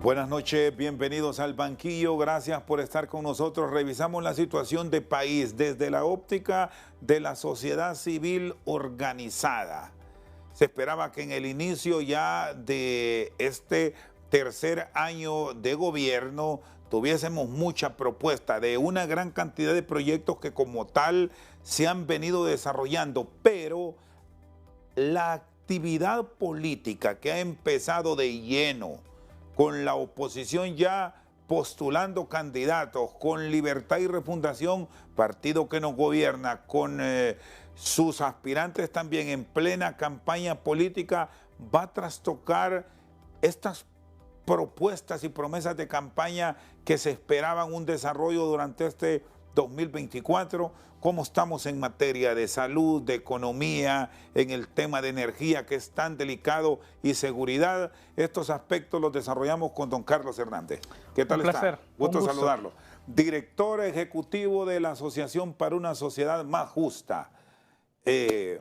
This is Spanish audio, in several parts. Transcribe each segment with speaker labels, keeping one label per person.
Speaker 1: Buenas noches, bienvenidos al banquillo, gracias por estar con nosotros. Revisamos la situación de país desde la óptica de la sociedad civil organizada. Se esperaba que en el inicio ya de este tercer año de gobierno tuviésemos mucha propuesta de una gran cantidad de proyectos que como tal se han venido desarrollando, pero la actividad política que ha empezado de lleno con la oposición ya postulando candidatos, con Libertad y Refundación, partido que nos gobierna, con sus aspirantes también en plena campaña política, va a trastocar estas propuestas y promesas de campaña que se esperaban un desarrollo durante este 2024, cómo estamos en materia de salud, de economía, en el tema de energía que es tan delicado y seguridad. Estos aspectos los desarrollamos con don Carlos Hernández. ¿Qué tal está?
Speaker 2: Placer.
Speaker 1: Gusto saludarlo. Director ejecutivo de la Asociación para una Sociedad Más Justa. Se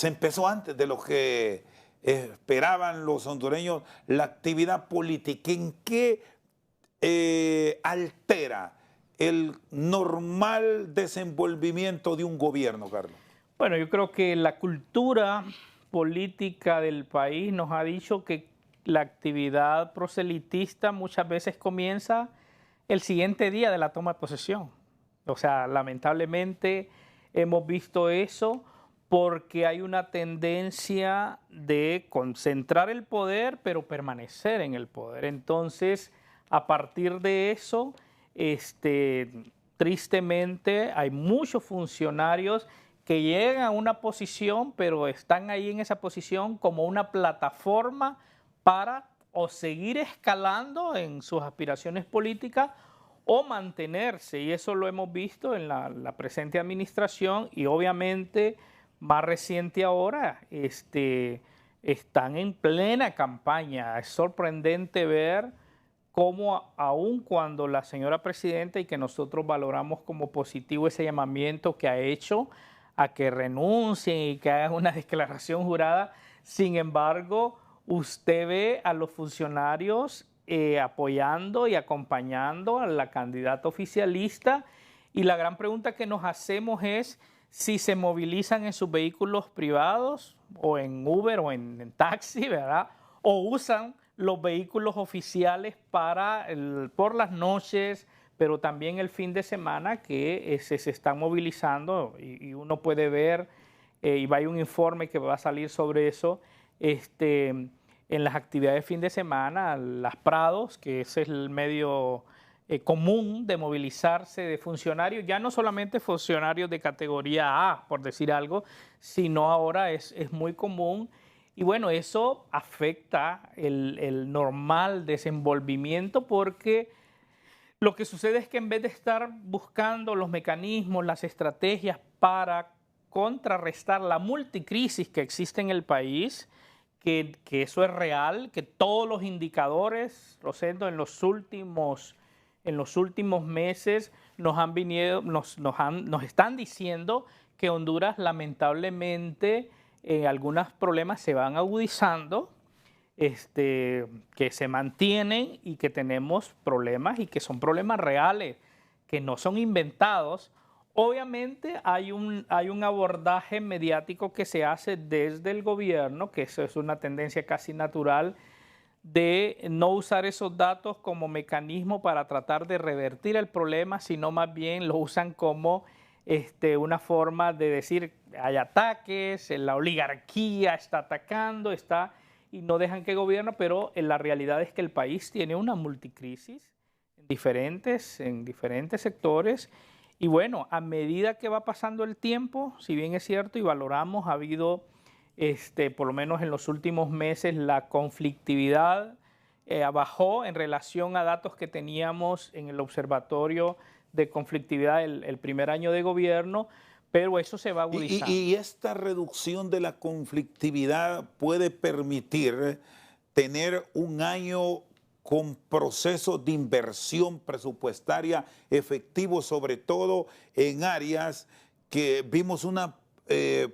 Speaker 1: empezó antes de lo que esperaban los hondureños la actividad política. ¿En qué altera el normal desenvolvimiento de un gobierno, Carlos?
Speaker 2: Bueno, yo creo que la cultura política del país nos ha dicho que la actividad proselitista muchas veces comienza el siguiente día de la toma de posesión. O sea, lamentablemente hemos visto eso porque hay una tendencia de concentrar el poder, pero permanecer en el poder. Entonces, a partir de eso, tristemente hay muchos funcionarios que llegan a una posición, pero están ahí en esa posición como una plataforma para o seguir escalando en sus aspiraciones políticas o mantenerse. Y eso lo hemos visto en la presente administración y obviamente más reciente ahora, están en plena campaña. Es sorprendente ver cómo aun cuando la señora presidenta, y que nosotros valoramos como positivo ese llamamiento que ha hecho a que renuncien y que hagan una declaración jurada, sin embargo, usted ve a los funcionarios apoyando y acompañando a la candidata oficialista, y la gran pregunta que nos hacemos es si se movilizan en sus vehículos privados o en Uber o en taxi, ¿verdad? O usan los vehículos oficiales por las noches, pero también el fin de semana que se están movilizando y uno puede ver, y hay un informe que va a salir sobre eso, en las actividades de fin de semana, las Prados, que ese es el medio común de movilizarse de funcionarios, ya no solamente funcionarios de categoría A, por decir algo, sino ahora es muy común. Y bueno, eso afecta el normal desenvolvimiento porque lo que sucede es que en vez de estar buscando los mecanismos, las estrategias para contrarrestar la multicrisis que existe en el país, que eso es real, que todos los indicadores, Rosendo, en los últimos meses nos están diciendo que Honduras lamentablemente algunos problemas se van agudizando, que se mantienen y que tenemos problemas y que son problemas reales, que no son inventados. Obviamente hay un abordaje mediático que se hace desde el gobierno, que eso es una tendencia casi natural, de no usar esos datos como mecanismo para tratar de revertir el problema, sino más bien lo usan como una forma de decir hay ataques, la oligarquía está atacando, y no dejan que gobierne, pero la realidad es que el país tiene una multicrisis en diferentes sectores. Y bueno, a medida que va pasando el tiempo, si bien es cierto y valoramos, ha habido, por lo menos en los últimos meses, la conflictividad bajó en relación a datos que teníamos en el observatorio de conflictividad el primer año de gobierno, pero eso se va agudizando.
Speaker 1: Y esta reducción de la conflictividad puede permitir tener un año con procesos de inversión presupuestaria efectivos, sobre todo en áreas que vimos una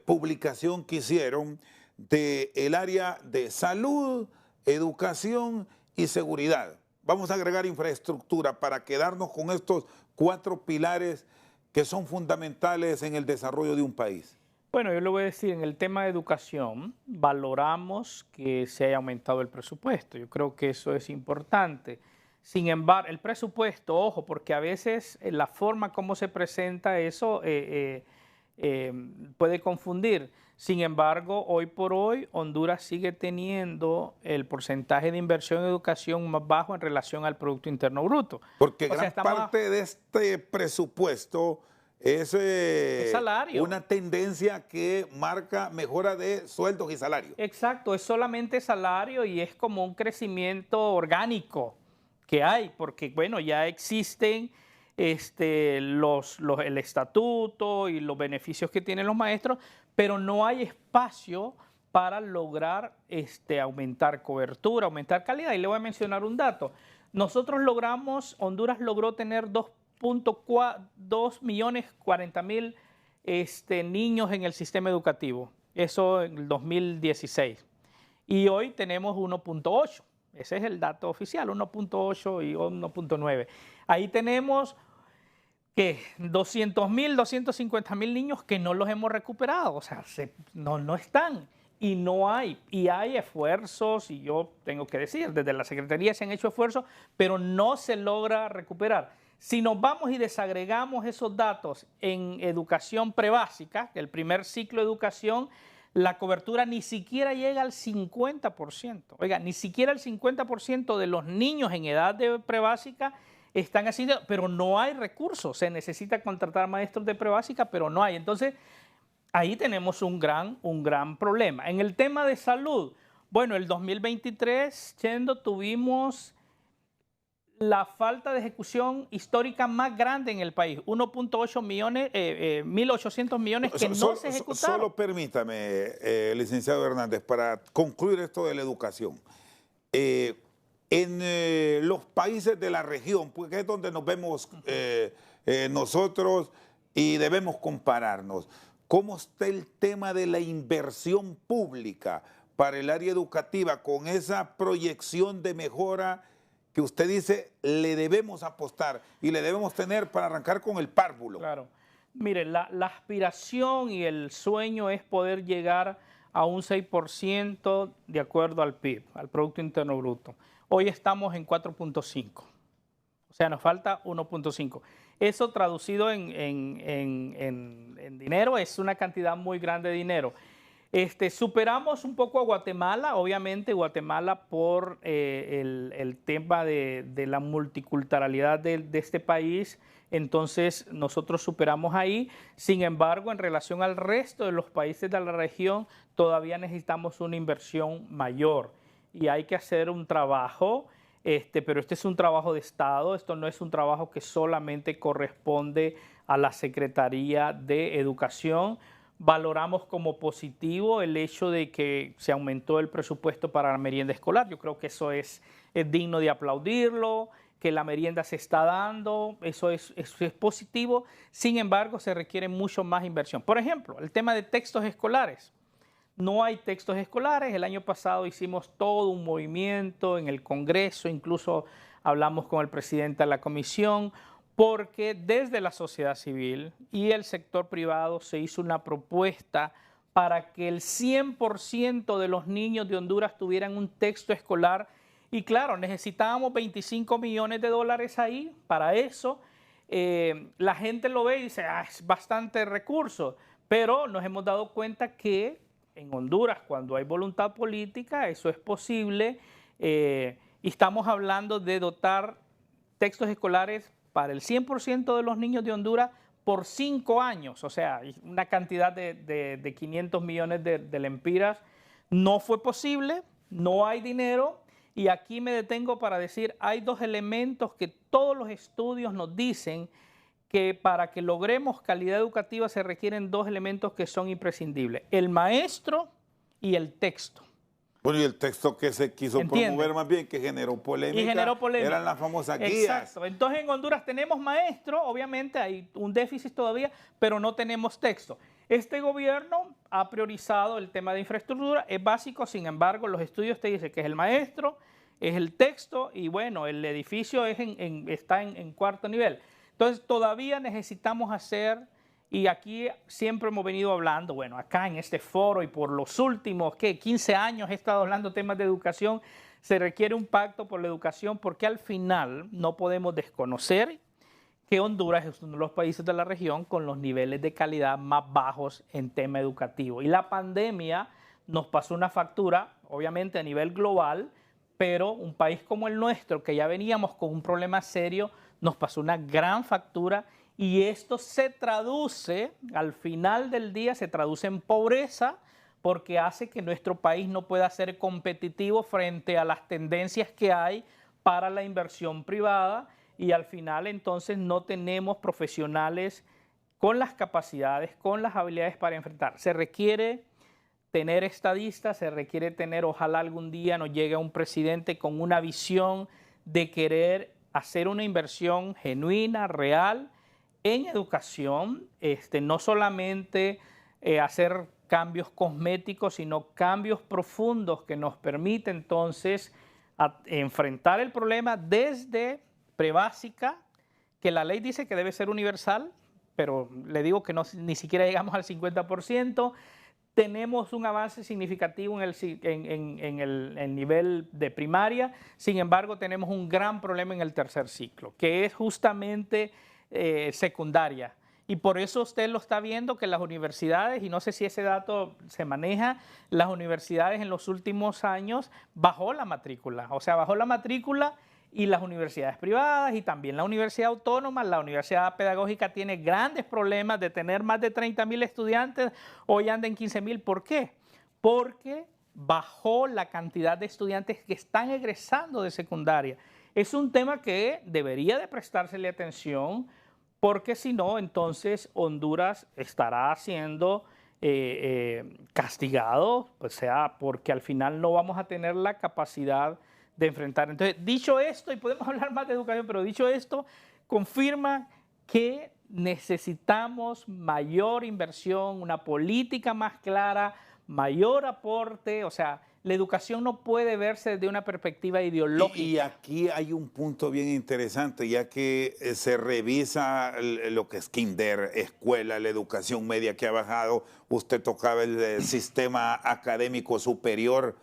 Speaker 1: publicación que hicieron del área de salud, educación y seguridad. vamos a agregar infraestructura para quedarnos con estos 4 pilares que son fundamentales en el desarrollo de un país?
Speaker 2: Bueno, yo le voy a decir, en el tema de educación, valoramos que se haya aumentado el presupuesto. Yo creo que eso es importante. Sin embargo, el presupuesto, ojo, porque a veces la forma como se presenta eso puede confundir. Sin embargo, hoy por hoy, Honduras sigue teniendo el porcentaje de inversión en educación más bajo en relación al Producto Interno Bruto.
Speaker 1: Porque gran parte de este presupuesto es
Speaker 2: salario.
Speaker 1: una tendencia que marca mejora de sueldos y salarios.
Speaker 2: Exacto, es solamente salario y es como un crecimiento orgánico que hay, porque bueno, ya existen el estatuto y los beneficios que tienen los maestros, pero no hay espacio para lograr aumentar cobertura, aumentar calidad. Y le voy a mencionar un dato. Nosotros Honduras logró tener 2.40.000 niños en el sistema educativo. Eso en el 2016. Y hoy tenemos 1.8. Ese es el dato oficial, 1.8 y 1.9. Ahí tenemos que 200.000, 250.000 niños que no los hemos recuperado. O sea, no están. Y no hay, y hay esfuerzos, y yo tengo que decir, desde la Secretaría se han hecho esfuerzos, pero no se logra recuperar. Si nos vamos y desagregamos esos datos en educación prebásica, el primer ciclo de educación, la cobertura ni siquiera llega al 50%. Oiga, ni siquiera el 50% de los niños en edad de prebásica están así, pero no hay recursos. Se necesita contratar maestros de prebásica, pero no hay. Entonces, ahí tenemos un gran problema. En el tema de salud, bueno, el 2023, Chendo, tuvimos la falta de ejecución histórica más grande en el país, 1.8 millones, 1.800 millones que no se ejecutaron.
Speaker 1: Solo permítame, licenciado Hernández, para concluir esto de la educación. En los países de la región, porque es donde nos vemos nosotros y debemos compararnos, ¿cómo está el tema de la inversión pública para el área educativa con esa proyección de mejora que usted dice le debemos apostar y le debemos tener para arrancar con el párvulo?
Speaker 2: Claro. Mire, la aspiración y el sueño es poder llegar a un 6% de acuerdo al PIB, al Producto Interno Bruto. Hoy estamos en 4.5. O sea, nos falta 1.5. Eso traducido en dinero es una cantidad muy grande de dinero. Superamos un poco a Guatemala, obviamente Guatemala por el tema de la multiculturalidad de este país, entonces nosotros superamos ahí. Sin embargo, en relación al resto de los países de la región, todavía necesitamos una inversión mayor y hay que hacer un trabajo. Pero este es un trabajo de Estado, esto no es un trabajo que solamente corresponde a la Secretaría de Educación. Valoramos como positivo el hecho de que se aumentó el presupuesto para la merienda escolar. Yo creo que eso es digno de aplaudirlo, que la merienda se está dando, eso es positivo. Sin embargo, se requiere mucho más inversión. Por ejemplo, el tema de textos escolares. No hay textos escolares. El año pasado hicimos todo un movimiento en el Congreso, incluso hablamos con el presidente de la comisión, porque desde la sociedad civil y el sector privado se hizo una propuesta para que el 100% de los niños de Honduras tuvieran un texto escolar. Y claro, necesitábamos 25 millones de dólares ahí para eso. La gente lo ve y dice, es bastante recurso, pero nos hemos dado cuenta que en Honduras, cuando hay voluntad política, eso es posible. Y estamos hablando de dotar textos escolares para el 100% de los niños de Honduras por 5 años. O sea, una cantidad de 500 millones de lempiras. No fue posible, no hay dinero. Y aquí me detengo para decir, hay 2 elementos que todos los estudios nos dicen que para que logremos calidad educativa se requieren 2 elementos que son imprescindibles, el maestro y el texto.
Speaker 1: Bueno, y el texto que se quiso promover más bien, que generó polémica, eran las famosas guías.
Speaker 2: Exacto. Entonces en Honduras tenemos maestro, obviamente hay un déficit todavía, pero no tenemos texto. Este gobierno ha priorizado el tema de infraestructura, es básico, sin embargo, los estudios te dicen que es el maestro, es el texto y bueno, el edificio está en cuarto nivel. Entonces todavía necesitamos hacer, y aquí siempre hemos venido hablando, bueno, acá en este foro y por los últimos 15 años he estado hablando temas de educación, se requiere un pacto por la educación porque al final no podemos desconocer que Honduras es uno de los países de la región con los niveles de calidad más bajos en tema educativo. Y la pandemia nos pasó una factura, obviamente a nivel global, pero un país como el nuestro, que ya veníamos con un problema serio, nos pasó una gran factura y esto se traduce, al final del día, se traduce en pobreza porque hace que nuestro país no pueda ser competitivo frente a las tendencias que hay para la inversión privada y al final entonces no tenemos profesionales con las capacidades, con las habilidades para enfrentar. Se requiere tener estadistas, se requiere tener, ojalá algún día nos llegue un presidente con una visión de querer hacer una inversión genuina, real, en educación, no solamente hacer cambios cosméticos, sino cambios profundos que nos permiten entonces enfrentar el problema desde prebásica, que la ley dice que debe ser universal, pero le digo que ni siquiera llegamos al 50%. Tenemos un avance significativo en el nivel de primaria, sin embargo tenemos un gran problema en el tercer ciclo, que es justamente secundaria. Y por eso usted lo está viendo que las universidades, y no sé si ese dato se maneja, las universidades en los últimos años bajó la matrícula, o sea, bajó la matrícula y las universidades privadas y también la universidad autónoma, la universidad pedagógica tiene grandes problemas de tener más de 30,000 estudiantes, hoy anda en 15,000. ¿Por qué? Porque bajó la cantidad de estudiantes que están egresando de secundaria. Es un tema que debería de prestársele atención porque si no, entonces Honduras estará siendo castigado, o sea, porque al final no vamos a tener la capacidad de enfrentar. Entonces, dicho esto, y podemos hablar más de educación, pero dicho esto, confirma que necesitamos mayor inversión, una política más clara, mayor aporte, o sea, la educación no puede verse desde una perspectiva ideológica.
Speaker 1: Y aquí hay un punto bien interesante, ya que se revisa lo que es kinder, escuela, la educación media que ha bajado, usted tocaba el sistema académico superior.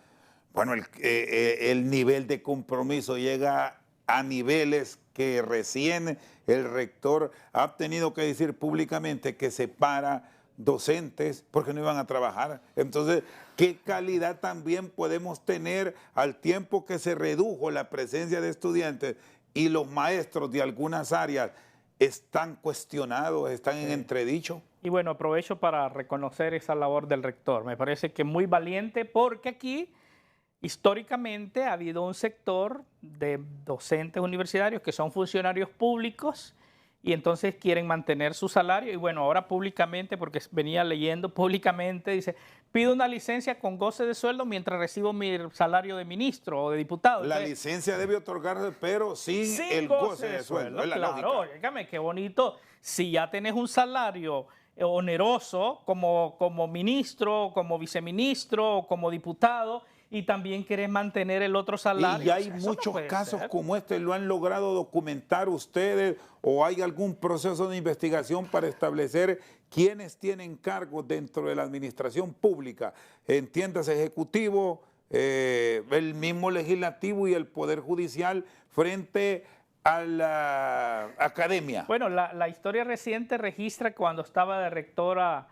Speaker 1: Bueno, el nivel de compromiso llega a niveles que recién el rector ha tenido que decir públicamente que separa docentes porque no iban a trabajar. Entonces, ¿qué calidad también podemos tener al tiempo que se redujo la presencia de estudiantes y los maestros de algunas áreas están cuestionados, están en entredicho?
Speaker 2: Y bueno, aprovecho para reconocer esa labor del rector. Me parece que muy valiente porque aquí históricamente ha habido un sector de docentes universitarios que son funcionarios públicos y entonces quieren mantener su salario y bueno, ahora públicamente, porque venía leyendo públicamente, dice, pido una licencia con goce de sueldo mientras recibo mi salario de ministro o de diputado.
Speaker 1: La
Speaker 2: entonces,
Speaker 1: licencia debe otorgarse, pero sin el goce de sueldo.
Speaker 2: Claro, dígame, qué bonito. Si ya tenés un salario oneroso como ministro, como viceministro, como diputado, y también querés mantener el otro salario.
Speaker 1: Y hay muchos casos como este, ¿lo han logrado documentar ustedes o hay algún proceso de investigación para establecer quiénes tienen cargos dentro de la administración pública? Entiéndase, ejecutivo, el mismo legislativo y el poder judicial frente a la academia.
Speaker 2: Bueno, la historia reciente registra cuando estaba de rectora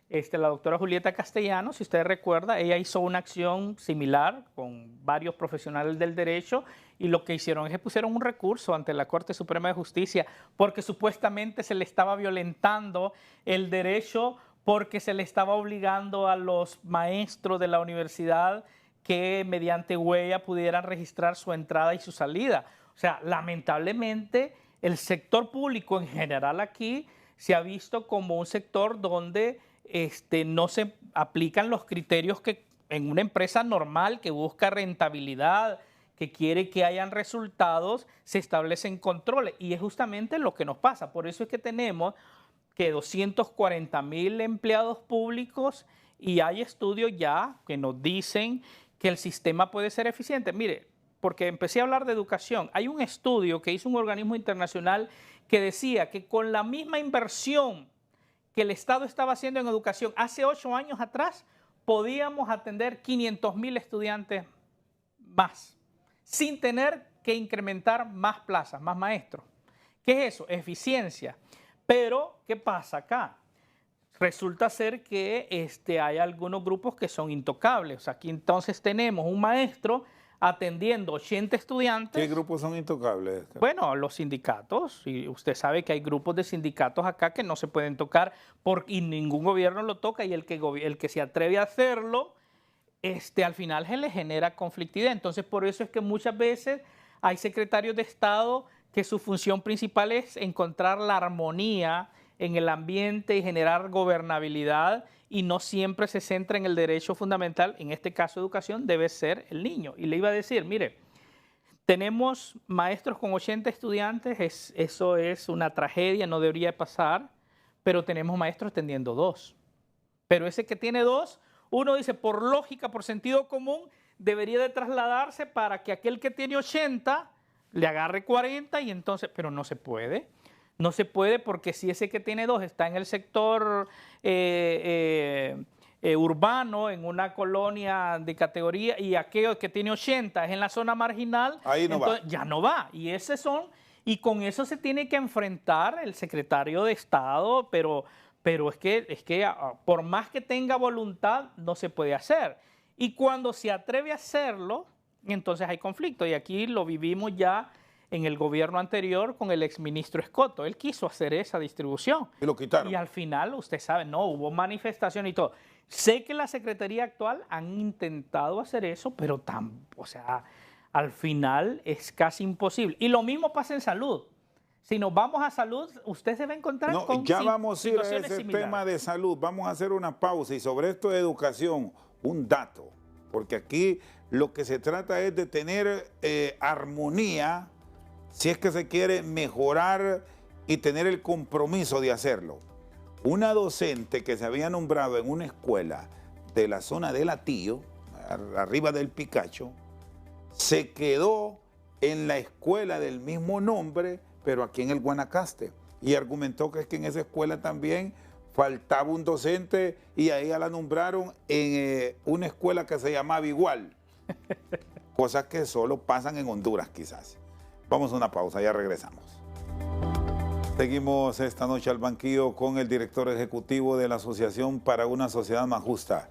Speaker 2: la doctora Julieta Castellanos, si usted recuerda, ella hizo una acción similar con varios profesionales del derecho y lo que hicieron es que pusieron un recurso ante la Corte Suprema de Justicia porque supuestamente se le estaba violentando el derecho porque se le estaba obligando a los maestros de la universidad que mediante huella pudieran registrar su entrada y su salida. O sea, lamentablemente el sector público en general aquí se ha visto como un sector donde no se aplican los criterios que en una empresa normal que busca rentabilidad, que quiere que hayan resultados, se establecen controles. Y es justamente lo que nos pasa. Por eso es que tenemos que 240,000 empleados públicos y hay estudios ya que nos dicen que el sistema puede ser eficiente. Mire, porque empecé a hablar de educación, hay un estudio que hizo un organismo internacional que decía que con la misma inversión que el Estado estaba haciendo en educación hace 8 años atrás, podíamos atender 500.000 estudiantes más, sin tener que incrementar más plazas, más maestros. ¿Qué es eso? Eficiencia. Pero, ¿qué pasa acá? Resulta ser que hay algunos grupos que son intocables. O sea, aquí entonces tenemos un maestro atendiendo 80 estudiantes.
Speaker 1: ¿Qué grupos son intocables?
Speaker 2: Bueno, los sindicatos, y usted sabe que hay grupos de sindicatos acá que no se pueden tocar y ningún gobierno lo toca, y el que se atreve a hacerlo, al final se le genera conflictividad. Entonces, por eso es que muchas veces hay secretarios de Estado que su función principal es encontrar la armonía en el ambiente y generar gobernabilidad, y no siempre se centra en el derecho fundamental, en este caso educación, debe ser el niño. Y le iba a decir, mire, tenemos maestros con 80 estudiantes, eso es una tragedia, no debería pasar, pero tenemos maestros atendiendo 2. Pero ese que tiene 2, uno dice, por lógica, por sentido común, debería de trasladarse para que aquel que tiene 80 le agarre 40, y entonces, pero no se puede. No se puede, porque si ese que tiene 2 está en el sector urbano, en una colonia de categoría, y aquello que tiene 80 es en la zona marginal,
Speaker 1: ahí no
Speaker 2: entonces
Speaker 1: va.
Speaker 2: Ya no va. Y con eso se tiene que enfrentar el secretario de Estado, pero es que por más que tenga voluntad, no se puede hacer. Y cuando se atreve a hacerlo, entonces hay conflicto. Y aquí lo vivimos ya en el gobierno anterior con el exministro Escoto. Él quiso hacer esa distribución.
Speaker 1: Y lo quitaron.
Speaker 2: Y al final, usted sabe, no, hubo manifestación y todo. Sé que la Secretaría actual han intentado hacer eso, pero al final es casi imposible. Y lo mismo pasa en salud. Si nos vamos a salud, usted se va a encontrar con
Speaker 1: ya vamos a ir a ese
Speaker 2: similares.
Speaker 1: tema de salud. Vamos a hacer una pausa, y sobre esto de educación, un dato. Porque aquí lo que se trata es de tener armonía, si es que se quiere mejorar y tener el compromiso de hacerlo. Una docente que se había nombrado en una escuela de la zona de Latillo, arriba del Picacho, se quedó en la escuela del mismo nombre, pero aquí en el Guanacaste, y argumentó que es que en esa escuela también faltaba un docente, y a ella la nombraron en una escuela que se llamaba igual. Cosas que solo pasan en Honduras quizás. Vamos a una pausa, ya regresamos. Seguimos esta noche al banquillo con el director ejecutivo de la Asociación para una Sociedad Más Justa.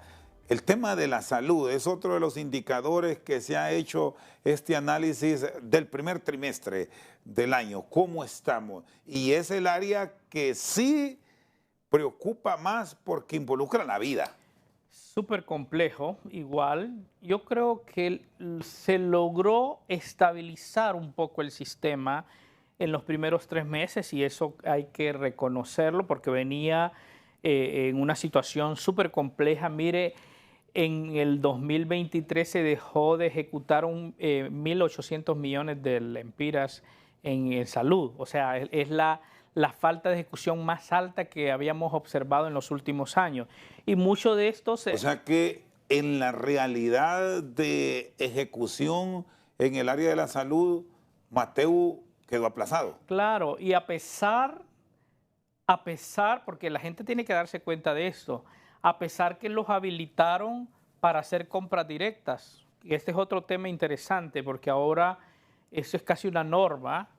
Speaker 1: El tema de la salud es otro de los indicadores que se ha hecho este análisis del primer trimestre del año. ¿Cómo estamos? Y es el área que sí preocupa más porque involucra la vida.
Speaker 2: Súper complejo, igual. Yo creo que se logró estabilizar un poco el sistema en los primeros 3 meses, y eso hay que reconocerlo porque venía en una situación súper compleja. Mire, en el 2023 se dejó de ejecutar 1.800 millones de lempiras en salud. O sea, es la falta de ejecución más alta que habíamos observado en los últimos años. Y mucho de esto
Speaker 1: O sea que en la realidad de ejecución en el área de la salud, Mateu quedó aplazado.
Speaker 2: Claro, y a pesar, porque la gente tiene que darse cuenta de esto, a pesar que los habilitaron para hacer compras directas. Y este es otro tema interesante, porque ahora eso es casi una norma,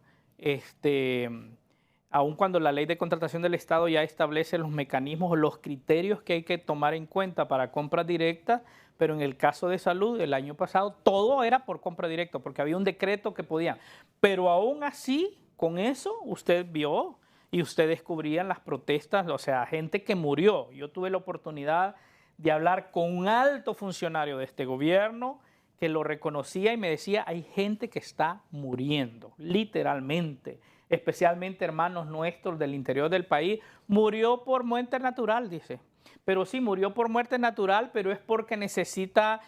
Speaker 2: aun cuando la ley de contratación del Estado ya establece los mecanismos o los criterios que hay que tomar en cuenta para compras directas, pero en el caso de salud, el año pasado, todo era por compra directa, porque había un decreto que podían. Pero aún así, con eso, usted vio y usted descubría las protestas, o sea, gente que murió. Yo tuve la oportunidad de hablar con un alto funcionario de este gobierno que lo reconocía y me decía, hay gente que está muriendo, literalmente. Especialmente hermanos nuestros del interior del país, murió por muerte natural, dice. Pero sí, murió por muerte natural, pero es porque necesita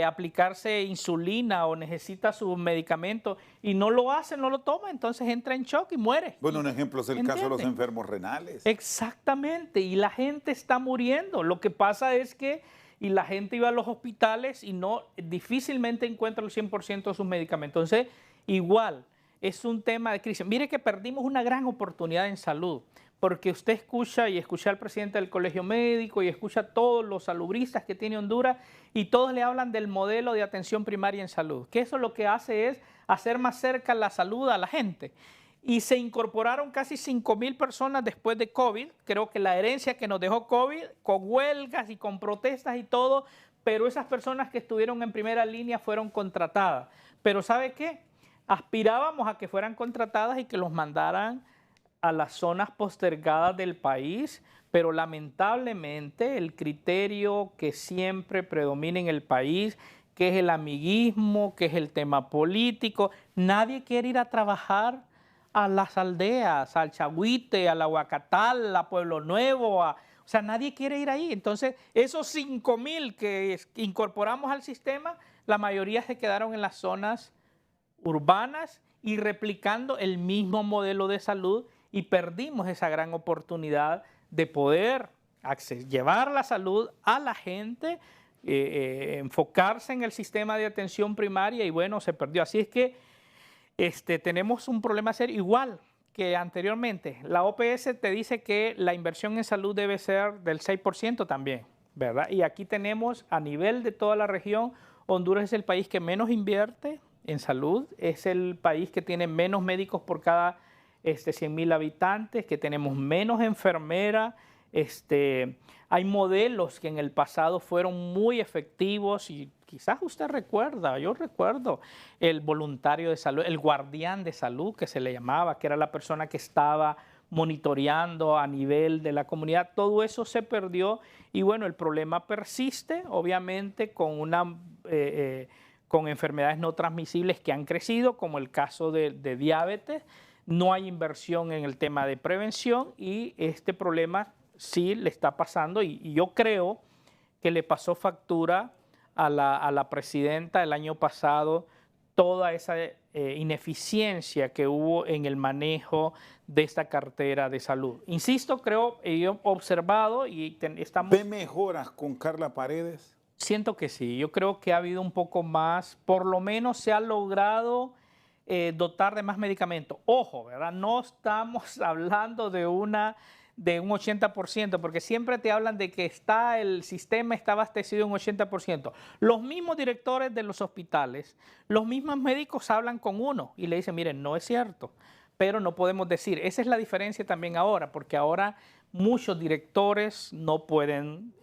Speaker 2: aplicarse insulina o necesita sus medicamentos y no lo hace, no lo toma, entonces entra en shock y muere.
Speaker 1: Bueno, un ejemplo es el caso de los enfermos renales.
Speaker 2: Exactamente, y la gente está muriendo. Lo que pasa es que y la gente iba a los hospitales y difícilmente encuentra el 100% de sus medicamentos. Entonces, igual, es un tema de crisis. Mire que perdimos una gran oportunidad en salud, porque usted escucha al presidente del Colegio Médico y escucha a todos los salubristas que tiene Honduras y todos le hablan del modelo de atención primaria en salud, que eso lo que hace es hacer más cerca la salud a la gente. Y se incorporaron casi 5.000 personas después de COVID. Creo que la herencia que nos dejó COVID, con huelgas y con protestas y todo, pero esas personas que estuvieron en primera línea fueron contratadas. Pero ¿sabe qué? Aspirábamos a que fueran contratadas y que los mandaran a las zonas postergadas del país, pero lamentablemente el criterio que siempre predomina en el país, que es el amiguismo, que es el tema político, nadie quiere ir a trabajar a las aldeas, al Chagüite, a la Huacatal, a Pueblo Nuevo, o sea, nadie quiere ir ahí. Entonces, esos 5.000 que incorporamos al sistema, la mayoría se quedaron en las zonas urbanas y replicando el mismo modelo de salud, y perdimos esa gran oportunidad de poder llevar la salud a la gente, enfocarse en el sistema de atención primaria, y bueno, se perdió. Así es que tenemos un problema serio, igual que anteriormente. La OPS te dice que la inversión en salud debe ser del 6% también, ¿verdad? Y aquí tenemos, a nivel de toda la región, Honduras es el país que menos invierte en salud, es el país que tiene menos médicos por cada 100.000 habitantes, que tenemos menos enfermeras. Hay modelos que en el pasado fueron muy efectivos y quizás usted recuerda, yo recuerdo el voluntario de salud, el guardián de salud que se le llamaba, que era la persona que estaba monitoreando a nivel de la comunidad. Todo eso se perdió y bueno, el problema persiste, obviamente, con enfermedades no transmisibles que han crecido, como el caso de diabetes. No hay inversión en el tema de prevención y este problema sí le está pasando, y yo creo que le pasó factura a la presidenta el año pasado toda esa ineficiencia que hubo en el manejo de esta cartera de salud. Insisto, creo, yo he observado y estamos...
Speaker 1: ¿Ve mejoras con Carla Paredes?
Speaker 2: Siento que sí, yo creo que ha habido un poco más, por lo menos se ha logrado dotar de más medicamentos. Ojo, ¿verdad? No estamos hablando de un 80%, porque siempre te hablan de que el sistema está abastecido en un 80%. Los mismos directores de los hospitales, los mismos médicos hablan con uno y le dicen, miren, no es cierto, pero no podemos decir. Esa es la diferencia también ahora, porque ahora muchos directores no pueden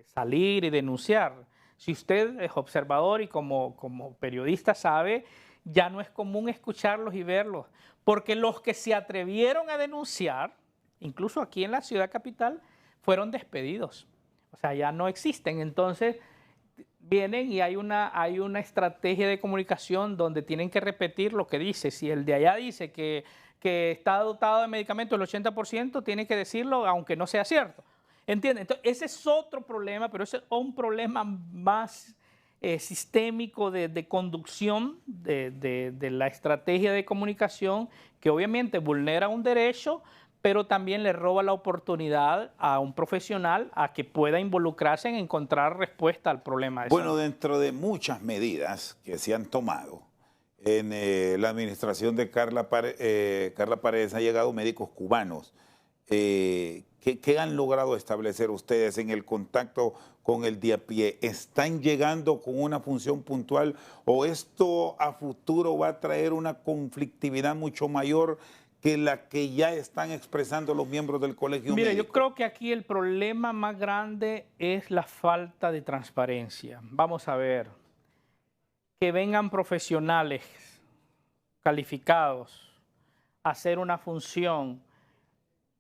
Speaker 2: salir y denunciar. Si usted es observador y como periodista sabe, ya no es común escucharlos y verlos, porque los que se atrevieron a denunciar, incluso aquí en la ciudad capital, fueron despedidos. O sea, ya no existen. Entonces, vienen y hay una estrategia de comunicación donde tienen que repetir lo que dice. Si el de allá dice que está dotado de medicamentos el 80%, tiene que decirlo aunque no sea cierto. ¿Entienden? Entonces, ese es otro problema, pero ese es un problema más sistémico de conducción de la estrategia de comunicación, que obviamente vulnera un derecho, pero también le roba la oportunidad a un profesional a que pueda involucrarse en encontrar respuesta al problema.
Speaker 1: Bueno, dentro de muchas medidas que se han tomado en la administración de Carla Paredes han llegado médicos cubanos. ¿Qué han logrado establecer ustedes en el contacto con el de a pie? ¿Están llegando con una función puntual o esto a futuro va a traer una conflictividad mucho mayor que la que ya están expresando los miembros del colegio médico?
Speaker 2: Mire, yo creo que aquí el problema más grande es la falta de transparencia. Vamos a ver, que vengan profesionales calificados a hacer una función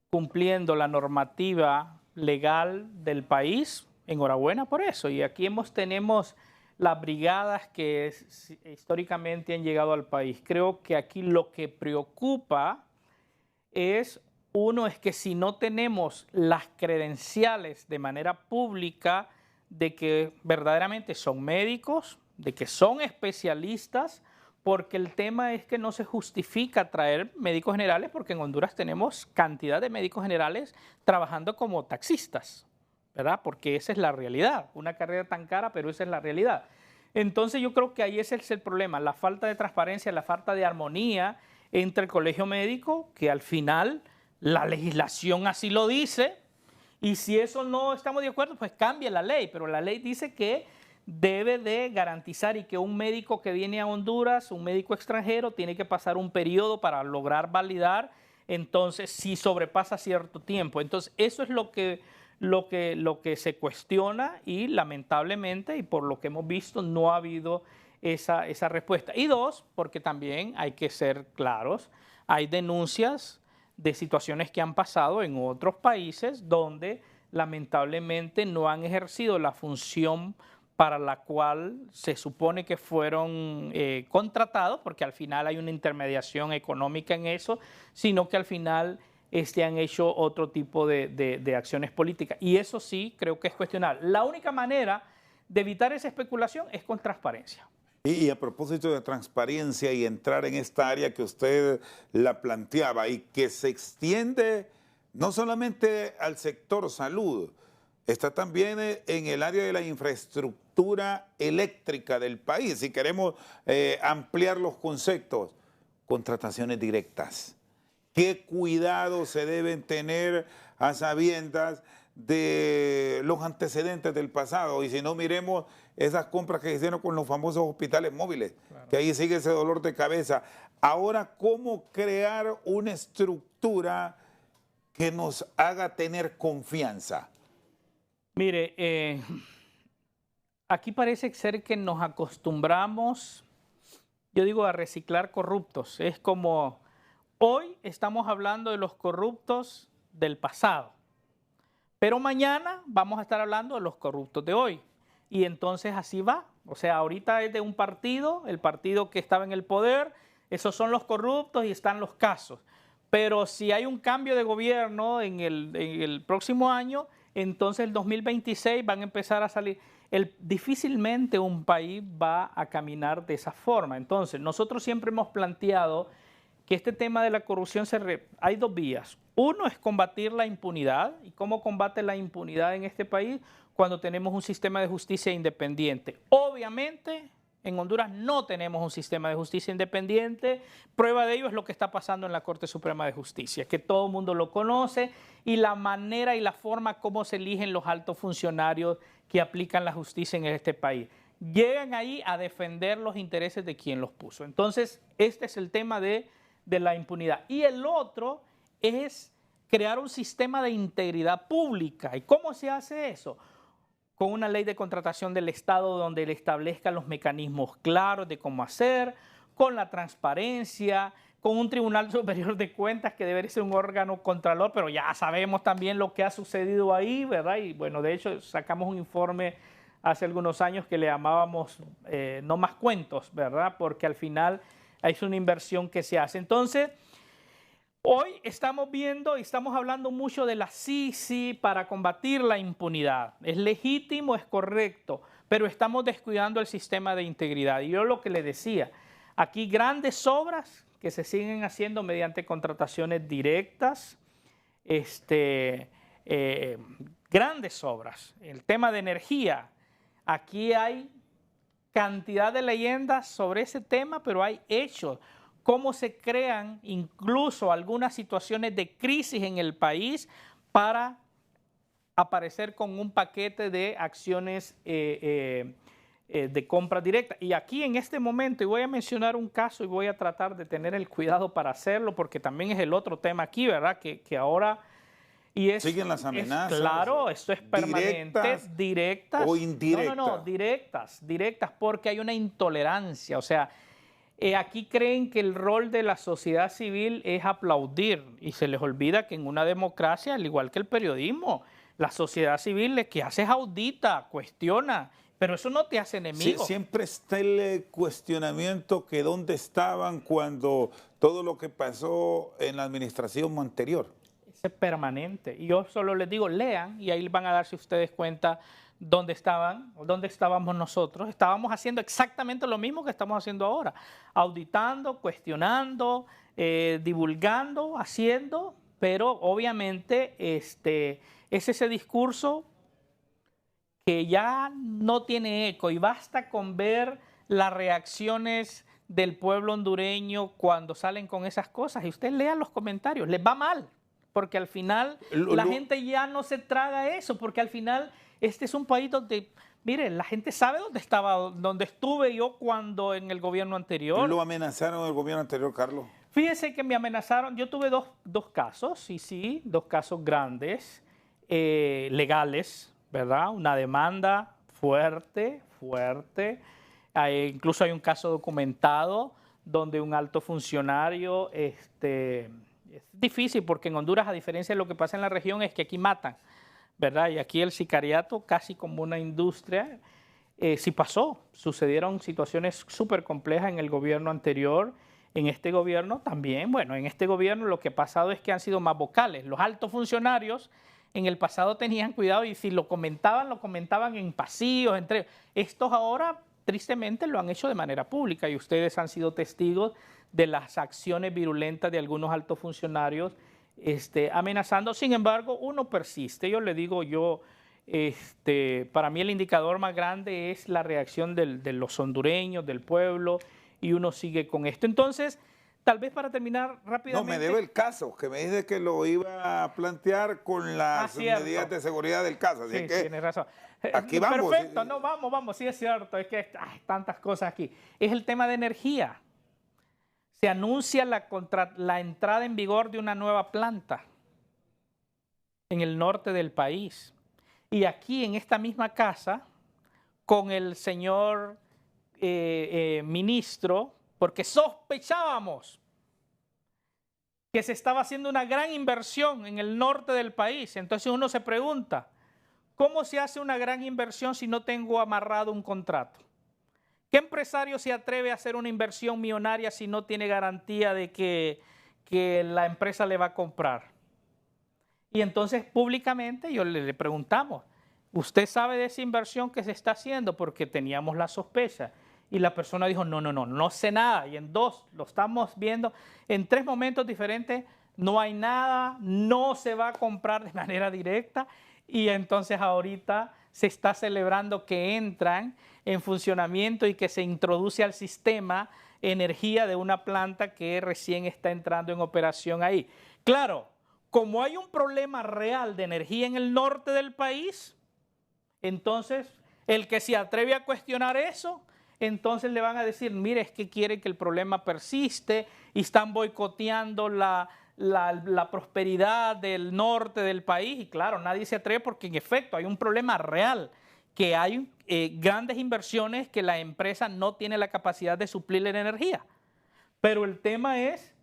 Speaker 2: cumpliendo la normativa legal del país, enhorabuena por eso. Y aquí tenemos las brigadas que históricamente han llegado al país. Creo que aquí lo que preocupa es que si no tenemos las credenciales de manera pública de que verdaderamente son médicos, de que son especialistas, porque el tema es que no se justifica traer médicos generales, porque en Honduras tenemos cantidad de médicos generales trabajando como taxistas, ¿verdad? Porque esa es la realidad, una carrera tan cara, pero esa es la realidad. Entonces yo creo que ahí ese es el problema, la falta de transparencia, la falta de armonía entre el colegio médico, que al final la legislación así lo dice, y si eso no estamos de acuerdo, pues cambia la ley, pero la ley dice que debe de garantizar y que un médico que viene a Honduras, un médico extranjero, tiene que pasar un periodo para lograr validar, entonces si sobrepasa cierto tiempo. Entonces eso es lo que se cuestiona y lamentablemente, y por lo que hemos visto, no ha habido esa respuesta. Y dos, porque también hay que ser claros, hay denuncias de situaciones que han pasado en otros países donde lamentablemente no han ejercido la función para la cual se supone que fueron contratados, porque al final hay una intermediación económica en eso, sino que al final han hecho otro tipo de acciones políticas. Y eso sí creo que es cuestionable. La única manera de evitar esa especulación es con transparencia.
Speaker 1: Y a propósito de transparencia y entrar en esta área que usted la planteaba y que se extiende no solamente al sector salud, está también en el área de la infraestructura eléctrica del país. Si queremos ampliar los conceptos, contrataciones directas. ¿Qué cuidados se deben tener a sabiendas de los antecedentes del pasado? Y si no, miremos esas compras que hicieron con los famosos hospitales móviles, claro, que ahí sigue ese dolor de cabeza. Ahora, ¿cómo crear una estructura que nos haga tener confianza?
Speaker 2: Mire, aquí parece ser que nos acostumbramos, yo digo, a reciclar corruptos. Es como hoy estamos hablando de los corruptos del pasado, pero mañana vamos a estar hablando de los corruptos de hoy. Y entonces así va. O sea, ahorita es de un partido, el partido que estaba en el poder, esos son los corruptos y están los casos. Pero si hay un cambio de gobierno en el próximo año, entonces el 2026 van a empezar a salir. Difícilmente un país va a caminar de esa forma. Entonces, nosotros siempre hemos planteado que este tema de la corrupción hay dos vías. Uno es combatir la impunidad. ¿Y cómo combate la impunidad en este país? Cuando tenemos un sistema de justicia independiente. Obviamente, en Honduras no tenemos un sistema de justicia independiente. Prueba de ello es lo que está pasando en la Corte Suprema de Justicia, que todo el mundo lo conoce, y la manera y la forma como se eligen los altos funcionarios que aplican la justicia en este país. Llegan ahí a defender los intereses de quien los puso. Entonces, este es el tema de la impunidad. Y el otro es crear un sistema de integridad pública. ¿Y cómo se hace eso? Con una ley de contratación del Estado donde le establezcan los mecanismos claros de cómo hacer, con la transparencia, con un Tribunal Superior de Cuentas que debería ser un órgano contralor, pero ya sabemos también lo que ha sucedido ahí, ¿verdad? Y bueno, de hecho sacamos un informe hace algunos años que le llamábamos no más cuentos, ¿verdad? Porque al final es una inversión que se hace. Entonces, hoy estamos viendo y estamos hablando mucho de la CICI para combatir la impunidad. Es legítimo, es correcto, pero estamos descuidando el sistema de integridad. Y yo lo que le decía, aquí grandes obras que se siguen haciendo mediante contrataciones directas, grandes obras. El tema de energía, aquí hay cantidad de leyendas sobre ese tema, pero hay hechos. Cómo se crean incluso algunas situaciones de crisis en el país para aparecer con un paquete de acciones de compra directa. Y aquí en este momento, y voy a mencionar un caso y voy a tratar de tener el cuidado para hacerlo, porque también es el otro tema aquí, ¿verdad? Que ahora...
Speaker 1: siguen las amenazas.
Speaker 2: Claro, esto es permanente, directas
Speaker 1: o indirectas.
Speaker 2: No, directas, porque hay una intolerancia, o sea... aquí creen que el rol de la sociedad civil es aplaudir y se les olvida que en una democracia, al igual que el periodismo, la sociedad civil lo que hace es audita, cuestiona, pero eso no te hace enemigo.
Speaker 1: Sí, siempre está el cuestionamiento que dónde estaban cuando todo lo que pasó en la administración anterior.
Speaker 2: Es permanente. Y yo solo les digo, lean y ahí van a darse ustedes cuenta dónde estábamos nosotros. Estábamos haciendo exactamente lo mismo que estamos haciendo ahora, auditando, cuestionando, divulgando, haciendo, pero obviamente es ese discurso que ya no tiene eco y basta con ver las reacciones del pueblo hondureño cuando salen con esas cosas y usted lea los comentarios, les va mal, porque al final la gente ya no se traga eso, porque al final este es un país donde, mire, la gente sabe dónde estaba, dónde estuve yo cuando en el gobierno anterior.
Speaker 1: ¿Lo amenazaron en el gobierno anterior, Carlos?
Speaker 2: Fíjese que me amenazaron, yo tuve dos casos, y sí, dos casos grandes, legales, ¿verdad? Una demanda fuerte. Incluso hay un caso documentado donde un alto funcionario, es difícil porque en Honduras, a diferencia de lo que pasa en la región, es que aquí matan, ¿verdad? Y aquí el sicariato, casi como una industria, sí pasó. Sucedieron situaciones súper complejas en el gobierno anterior. En este gobierno también, bueno, en este gobierno lo que ha pasado es que han sido más vocales. Los altos funcionarios en el pasado tenían cuidado y si lo comentaban en pasillos, entre estos ahora tristemente lo han hecho de manera pública y ustedes han sido testigos de las acciones virulentas de algunos altos funcionarios amenazando. Sin embargo, uno persiste. Yo le digo, para mí el indicador más grande es la reacción de los hondureños, del pueblo, y uno sigue con esto. Entonces, tal vez para terminar rápidamente...
Speaker 1: No, me debe el caso, que me dice que lo iba a plantear con las medidas de seguridad del caso. Así
Speaker 2: sí,
Speaker 1: que
Speaker 2: tienes razón.
Speaker 1: Aquí vamos.
Speaker 2: Perfecto, no, vamos, sí es cierto, es que hay tantas cosas aquí. Es el tema de energía. Se anuncia la entrada en vigor de una nueva planta en el norte del país. Y aquí en esta misma casa, con el señor ministro, porque sospechábamos que se estaba haciendo una gran inversión en el norte del país. Entonces uno se pregunta, ¿cómo se hace una gran inversión si no tengo amarrado un contrato? ¿Qué empresario se atreve a hacer una inversión millonaria si no tiene garantía de que la empresa le va a comprar? Y entonces públicamente le preguntamos, ¿usted sabe de esa inversión que se está haciendo? Porque teníamos la sospecha. Y la persona dijo, no sé nada. Y en lo estamos viendo, en 3 momentos diferentes, no hay nada, no se va a comprar de manera directa. Y entonces ahorita se está celebrando que entran en funcionamiento y que se introduce al sistema energía de una planta que recién está entrando en operación ahí. Claro, como hay un problema real de energía en el norte del país, entonces el que se atreve a cuestionar eso, entonces le van a decir, mire, es que quieren que el problema persiste y están boicoteando la prosperidad del norte del país. Y claro, nadie se atreve porque en efecto hay un problema real, que hay grandes inversiones que la empresa no tiene la capacidad de suplir la energía. Pero el tema es,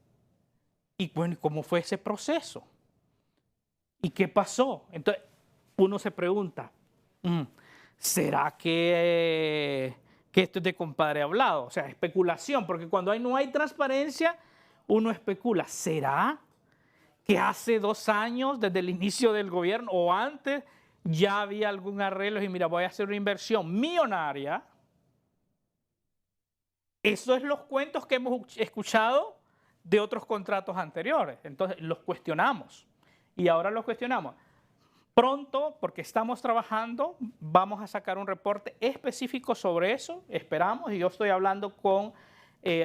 Speaker 2: y bueno, ¿cómo fue ese proceso? ¿Y qué pasó? Entonces uno se pregunta, ¿será que esto es de compadre hablado? O sea, especulación, porque cuando no hay transparencia, uno especula. ¿Será que hace 2 años, desde el inicio del gobierno o antes, ya había algún arreglo y mira, voy a hacer una inversión millonaria? Eso es los cuentos que hemos escuchado de otros contratos anteriores. Entonces, los cuestionamos. Y ahora los cuestionamos. Pronto, porque estamos trabajando, vamos a sacar un reporte específico sobre eso, esperamos, y yo estoy hablando con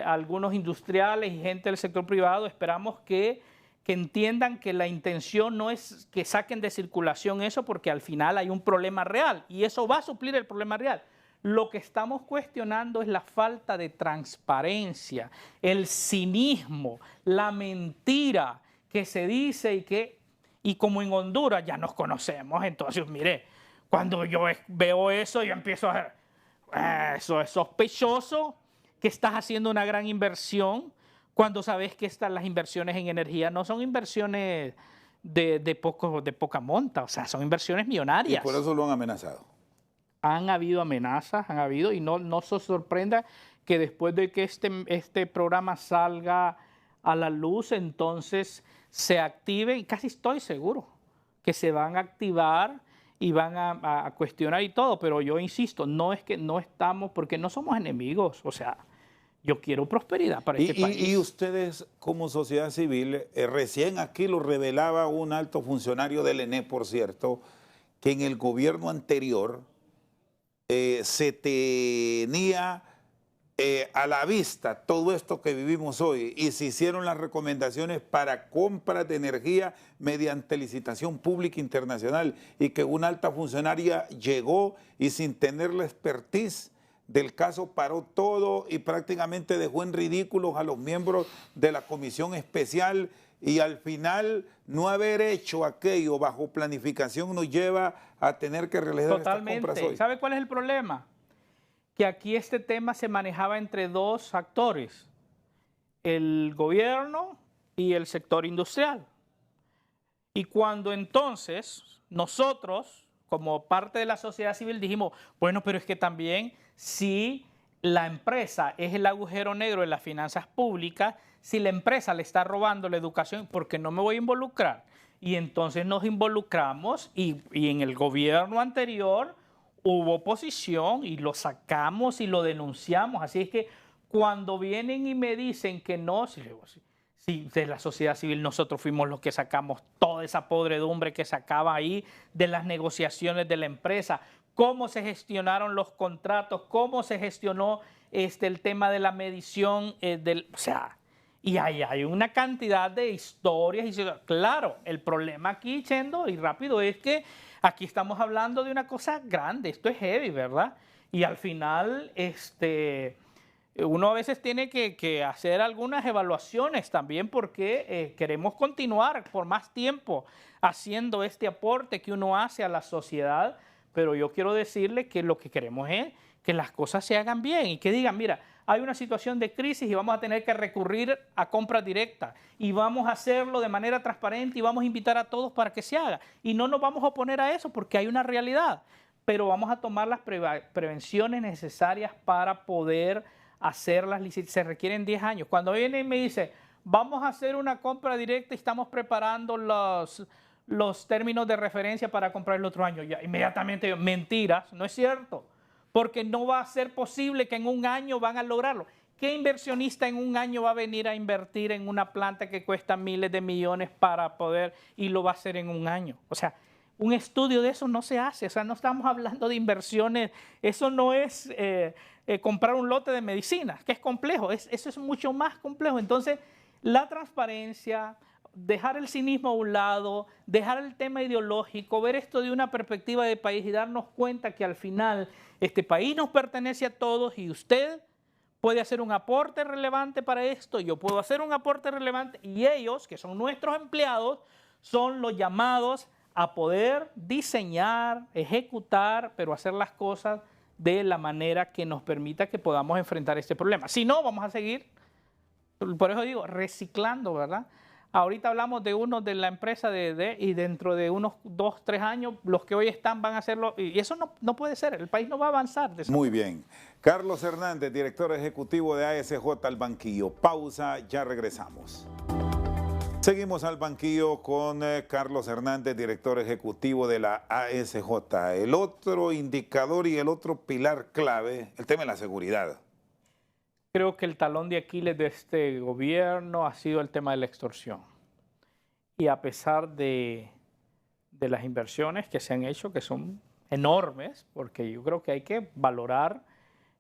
Speaker 2: algunos industriales y gente del sector privado, esperamos que entiendan que la intención no es que saquen de circulación eso, porque al final hay un problema real, y eso va a suplir el problema real. Lo que estamos cuestionando es la falta de transparencia, el cinismo, la mentira que se dice y como en Honduras ya nos conocemos, entonces mire, cuando yo veo eso, yo empiezo a... eso es sospechoso que estás haciendo una gran inversión cuando sabes que las inversiones en energía no son inversiones de poca monta, o sea, son inversiones millonarias.
Speaker 1: Y por eso lo han amenazado.
Speaker 2: Han habido amenazas, y no se sorprenda que después de que este programa salga a la luz, entonces se active, y casi estoy seguro que se van a activar y van a cuestionar y todo, pero yo insisto, no es que no estamos, porque no somos enemigos, o sea, yo quiero prosperidad para este país.
Speaker 1: Y ustedes como sociedad civil, recién aquí lo revelaba un alto funcionario del ENE, por cierto, que en el gobierno anterior se tenía a la vista todo esto que vivimos hoy y se hicieron las recomendaciones para compras de energía mediante licitación pública internacional y que una alta funcionaria llegó y sin tener la expertise del caso paró todo y prácticamente dejó en ridículos a los miembros de la comisión especial y al final no haber hecho aquello bajo planificación nos lleva a tener que realizar estas compras hoy.
Speaker 2: ¿Sabe cuál es el problema? Que aquí este tema se manejaba entre dos actores, el gobierno y el sector industrial. Y cuando entonces nosotros, como parte de la sociedad civil, dijimos, bueno, pero es que también si la empresa es el agujero negro de las finanzas públicas, si la empresa le está robando la educación, ¿por qué no me voy a involucrar? Y entonces nos involucramos y en el gobierno anterior hubo oposición y lo sacamos y lo denunciamos. Así es que cuando vienen y me dicen que no, si de la sociedad civil nosotros fuimos los que sacamos toda esa podredumbre que sacaba ahí de las negociaciones de la empresa, cómo se gestionaron los contratos, cómo se gestionó el tema de la medición, y hay una cantidad de historias. Claro, el problema aquí, Chendo, y rápido, es que aquí estamos hablando de una cosa grande, esto es heavy, ¿verdad? Y al final, uno a veces tiene que hacer algunas evaluaciones también porque queremos continuar por más tiempo haciendo este aporte que uno hace a la sociedad, pero yo quiero decirle que lo que queremos es que las cosas se hagan bien y que digan, mira, hay una situación de crisis y vamos a tener que recurrir a compra directa y vamos a hacerlo de manera transparente y vamos a invitar a todos para que se haga. Y no nos vamos a oponer a eso porque hay una realidad, pero vamos a tomar las prevenciones necesarias para poder hacerlas. Se requieren 10 años. Cuando viene y me dice, vamos a hacer una compra directa y estamos preparando los términos de referencia para comprar el otro año, ya inmediatamente yo, mentiras, no es cierto. Porque no va a ser posible que en un año van a lograrlo. ¿Qué inversionista en un año va a venir a invertir en una planta que cuesta miles de millones para poder y lo va a hacer en un año? O sea, un estudio de eso no se hace. O sea, no estamos hablando de inversiones. Eso no es comprar un lote de medicinas, que es complejo. Eso es mucho más complejo. Entonces, la transparencia, dejar el cinismo a un lado, dejar el tema ideológico, ver esto de una perspectiva de país y darnos cuenta que al final este país nos pertenece a todos y usted puede hacer un aporte relevante para esto, yo puedo hacer un aporte relevante y ellos, que son nuestros empleados, son los llamados a poder diseñar, ejecutar, pero hacer las cosas de la manera que nos permita que podamos enfrentar este problema. Si no, vamos a seguir, por eso digo, reciclando, ¿verdad? Ahorita hablamos de uno de la empresa y dentro de unos 2, 3 años los que hoy están van a hacerlo y eso no puede ser, el país no va a avanzar.
Speaker 1: Muy bien. Carlos Hernández, director ejecutivo de ASJ al Banquillo. Pausa, ya regresamos. Seguimos al Banquillo con Carlos Hernández, director ejecutivo de la ASJ. El otro indicador y el otro pilar clave, el tema de la seguridad.
Speaker 2: Creo que el talón de Aquiles de este gobierno ha sido el tema de la extorsión. Y a pesar de las inversiones que se han hecho, que son enormes, porque yo creo que hay que valorar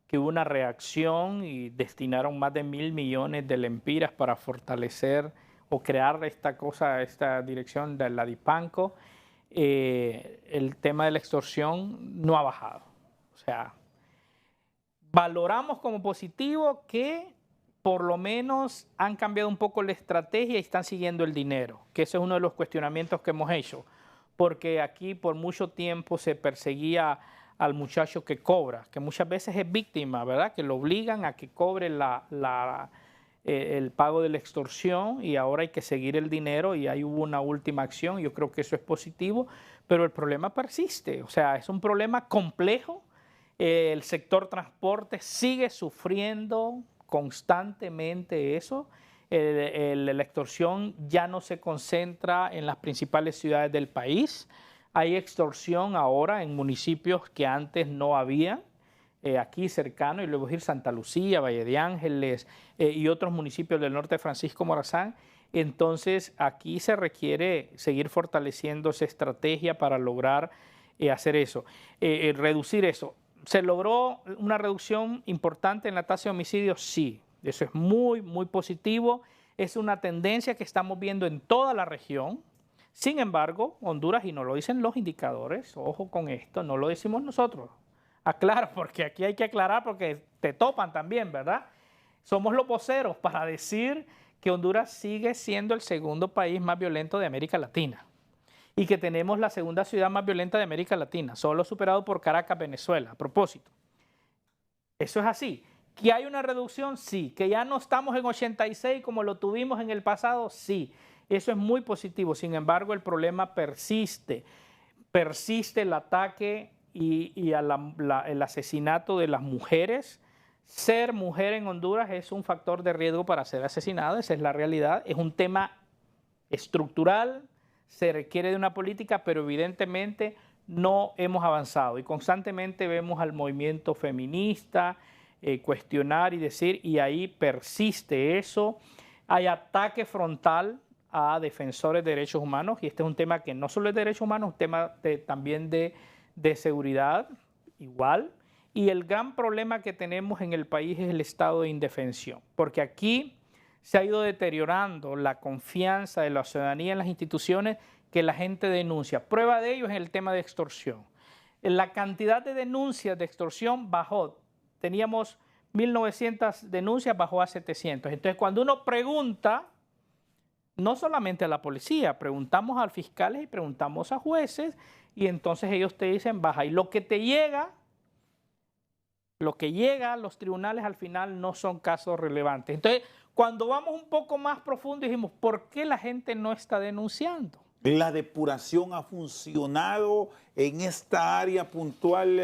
Speaker 2: que hubo una reacción y destinaron más de 1.000 millones de lempiras para fortalecer o crear esta dirección de la DIPANCO, el tema de la extorsión no ha bajado. O sea, valoramos como positivo que por lo menos han cambiado un poco la estrategia y están siguiendo el dinero, que ese es uno de los cuestionamientos que hemos hecho, porque aquí por mucho tiempo se perseguía al muchacho que cobra, que muchas veces es víctima, ¿verdad? Que lo obligan a que cobre el pago de la extorsión y ahora hay que seguir el dinero y ahí hubo una última acción. Yo creo que eso es positivo, pero el problema persiste, o sea, es un problema complejo. El sector transporte sigue sufriendo constantemente eso. La extorsión ya no se concentra en las principales ciudades del país. Hay extorsión ahora en municipios que antes no había, aquí cercano, y luego ir Santa Lucía, Valle de Ángeles y otros municipios del norte de Francisco Morazán. Entonces aquí se requiere seguir fortaleciendo esa estrategia para lograr hacer eso, reducir eso. ¿Se logró una reducción importante en la tasa de homicidios? Sí, eso es muy, muy positivo. Es una tendencia que estamos viendo en toda la región. Sin embargo, Honduras, y no lo dicen los indicadores, ojo con esto, no lo decimos nosotros. Aclaro, porque aquí hay que aclarar porque te topan también, ¿verdad? Somos los voceros para decir que Honduras sigue siendo el segundo país más violento de América Latina y que tenemos la segunda ciudad más violenta de América Latina, solo superado por Caracas, Venezuela. A propósito, eso es así. ¿Que hay una reducción? Sí. ¿Que ya no estamos en 86 como lo tuvimos en el pasado? Sí. Eso es muy positivo. Sin embargo, el problema persiste. Persiste el ataque y el asesinato de las mujeres. Ser mujer en Honduras es un factor de riesgo para ser asesinada, esa es la realidad. Es un tema estructural, se requiere de una política, pero evidentemente no hemos avanzado. Y constantemente vemos al movimiento feminista cuestionar y decir, y ahí persiste eso. Hay ataque frontal a defensores de derechos humanos, y este es un tema que no solo es de derechos humanos, es un tema también de seguridad, igual. Y el gran problema que tenemos en el país es el estado de indefensión, porque aquí se ha ido deteriorando la confianza de la ciudadanía en las instituciones que la gente denuncia. Prueba de ello es el tema de extorsión. La cantidad de denuncias de extorsión bajó. Teníamos 1.900 denuncias, bajó a 700. Entonces, cuando uno pregunta, no solamente a la policía, preguntamos a fiscales y preguntamos a jueces, y entonces ellos te dicen baja. Y lo que llega a los tribunales al final no son casos relevantes. Entonces, cuando vamos un poco más profundo, dijimos, ¿por qué la gente no está denunciando?
Speaker 1: ¿La depuración ha funcionado en esta área puntual?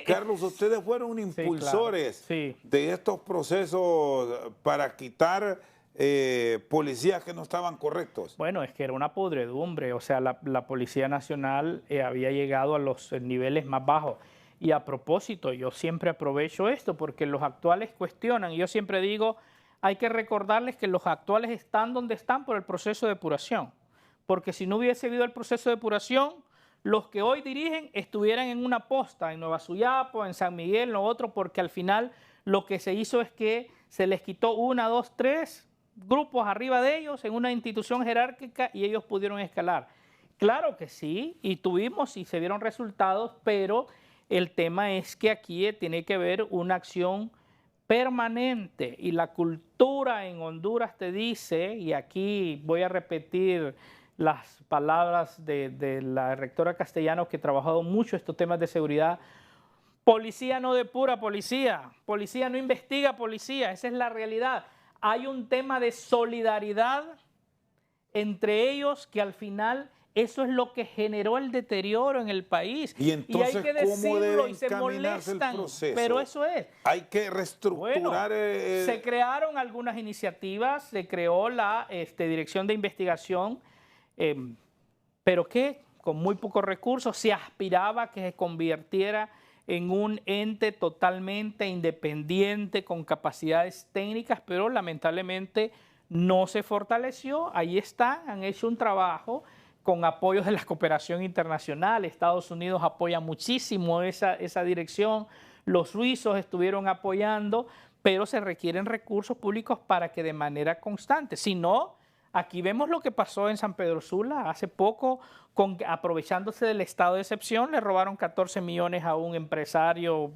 Speaker 1: Carlos, ustedes fueron impulsores de estos procesos para quitar policías que no estaban correctos.
Speaker 2: Bueno, es que era una podredumbre, o sea, la Policía Nacional había llegado a los niveles más bajos. Y a propósito, yo siempre aprovecho esto porque los actuales cuestionan, y yo siempre digo, hay que recordarles que los actuales están donde están por el proceso de depuración. Porque si no hubiese habido el proceso de depuración, los que hoy dirigen estuvieran en una posta, en Nueva Suyapo, en San Miguel, en lo otro, porque al final lo que se hizo es que se les quitó 1, 2, 3 grupos arriba de ellos en una institución jerárquica y ellos pudieron escalar. Claro que sí, y tuvimos y se vieron resultados, pero el tema es que aquí tiene que haber una acción permanente y la cultura en Honduras te dice, y aquí voy a repetir las palabras de la rectora Castellanos, que ha trabajado mucho estos temas de seguridad: policía no depura policía, policía no investiga policía, esa es la realidad. Hay un tema de solidaridad entre ellos que al final eso es lo que generó el deterioro en el país.
Speaker 1: Y entonces,
Speaker 2: hay que decirlo, y se molestan,
Speaker 1: el proceso?
Speaker 2: Pero eso es.
Speaker 1: Hay que reestructurar.
Speaker 2: Bueno, se crearon algunas iniciativas, se creó la Dirección de Investigación, pero que con muy pocos recursos se aspiraba a que se convirtiera en un ente totalmente independiente con capacidades técnicas, pero lamentablemente no se fortaleció. Ahí está, han hecho un trabajo con apoyos de la cooperación internacional. Estados Unidos apoya muchísimo esa dirección, los suizos estuvieron apoyando, pero se requieren recursos públicos para que de manera constante. Si no, aquí vemos lo que pasó en San Pedro Sula hace poco, aprovechándose del estado de excepción, le robaron 14 millones a un empresario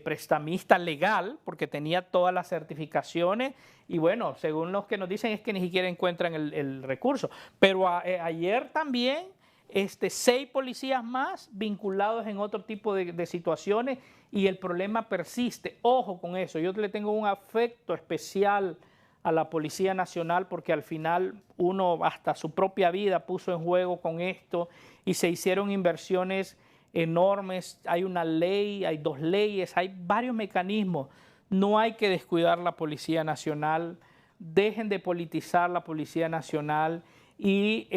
Speaker 2: prestamista legal, porque tenía todas las certificaciones, y bueno, según los que nos dicen es que ni siquiera encuentran el recurso. Pero ayer también 6 policías más vinculados en otro tipo de situaciones, y el problema persiste. Ojo con eso, yo le tengo un afecto especial a la Policía Nacional, porque al final uno hasta su propia vida puso en juego con esto y se hicieron inversiones enormes. Hay una ley, hay 2 leyes, hay varios mecanismos. No hay que descuidar la Policía Nacional, dejen de politizar la Policía Nacional y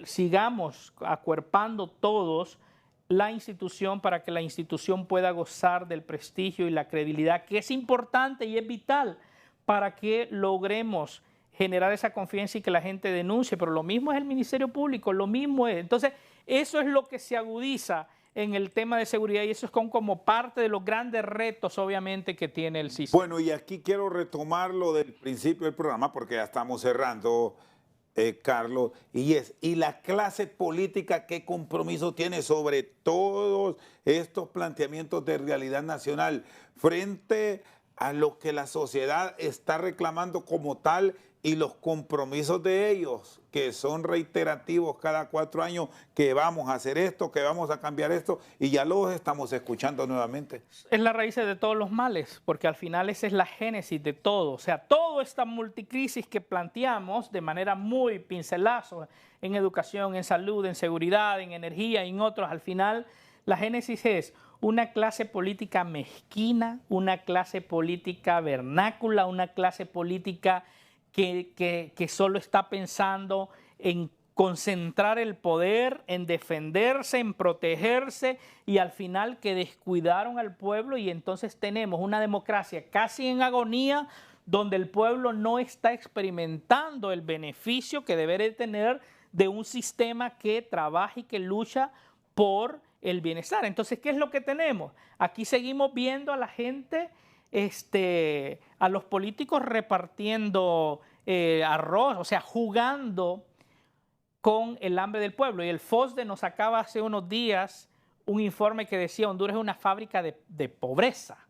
Speaker 2: sigamos acuerpando todos la institución para que la institución pueda gozar del prestigio y la credibilidad, que es importante y es vital para que logremos generar esa confianza y que la gente denuncie. Pero lo mismo es el Ministerio Público, lo mismo es. Entonces, eso es lo que se agudiza en el tema de seguridad y eso es como parte de los grandes retos, obviamente, que tiene el sistema.
Speaker 1: Bueno, y aquí quiero retomar lo del principio del programa porque ya estamos cerrando, Carlos, y la clase política, ¿qué compromiso tiene sobre todos estos planteamientos de realidad nacional frente a lo que la sociedad está reclamando como tal y los compromisos de ellos, que son reiterativos cada 4 años, que vamos a hacer esto, que vamos a cambiar esto, y ya los estamos escuchando nuevamente?
Speaker 2: Es la raíz de todos los males, porque al final esa es la génesis de todo. O sea, toda esta multicrisis que planteamos de manera muy pincelazo en educación, en salud, en seguridad, en energía y en otros, al final la génesis es una clase política mezquina, una clase política vernácula, una clase política que solo está pensando en concentrar el poder, en defenderse, en protegerse y al final que descuidaron al pueblo y entonces tenemos una democracia casi en agonía donde el pueblo no está experimentando el beneficio que debe de tener de un sistema que trabaja y que lucha por el bienestar. Entonces, ¿qué es lo que tenemos? Aquí seguimos viendo a la gente, a los políticos repartiendo arroz, o sea, jugando con el hambre del pueblo. Y el FOSDE nos sacaba hace unos días un informe que decía Honduras es una fábrica de pobreza.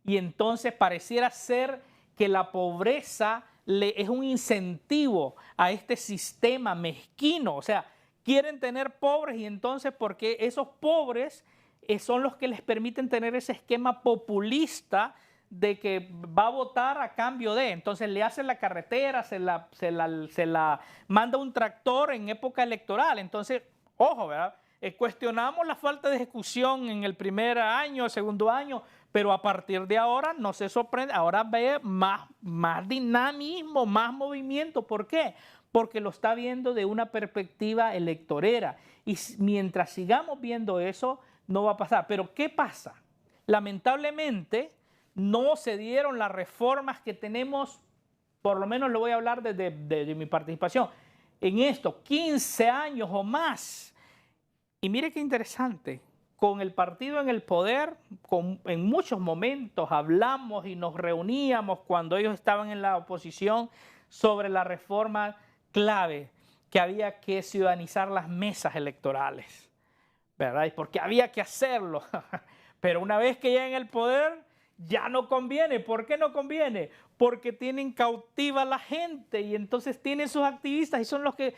Speaker 2: Y entonces pareciera ser que la pobreza es un incentivo a este sistema mezquino. O sea, quieren tener pobres y entonces porque esos pobres son los que les permiten tener ese esquema populista de que va a votar a cambio de, entonces le hacen la carretera, se la manda un tractor en época electoral. Entonces, ojo, ¿verdad? Cuestionamos la falta de ejecución en el primer año, el segundo año, pero a partir de ahora no se sorprende, ahora ve más dinamismo, más movimiento. ¿Por qué? Porque lo está viendo de una perspectiva electorera. Y mientras sigamos viendo eso, no va a pasar. Pero ¿qué pasa? Lamentablemente, no se dieron las reformas que tenemos, por lo menos lo voy a hablar de mi participación, en esto, 15 años o más. Y mire qué interesante, con el partido en el poder, en muchos momentos hablamos y nos reuníamos cuando ellos estaban en la oposición sobre la reforma clave, que había que ciudadanizar las mesas electorales, ¿verdad? Y porque había que hacerlo. Pero una vez que llegan al poder, ya no conviene. ¿Por qué no conviene? Porque tienen cautiva a la gente y entonces tienen sus activistas y son los que...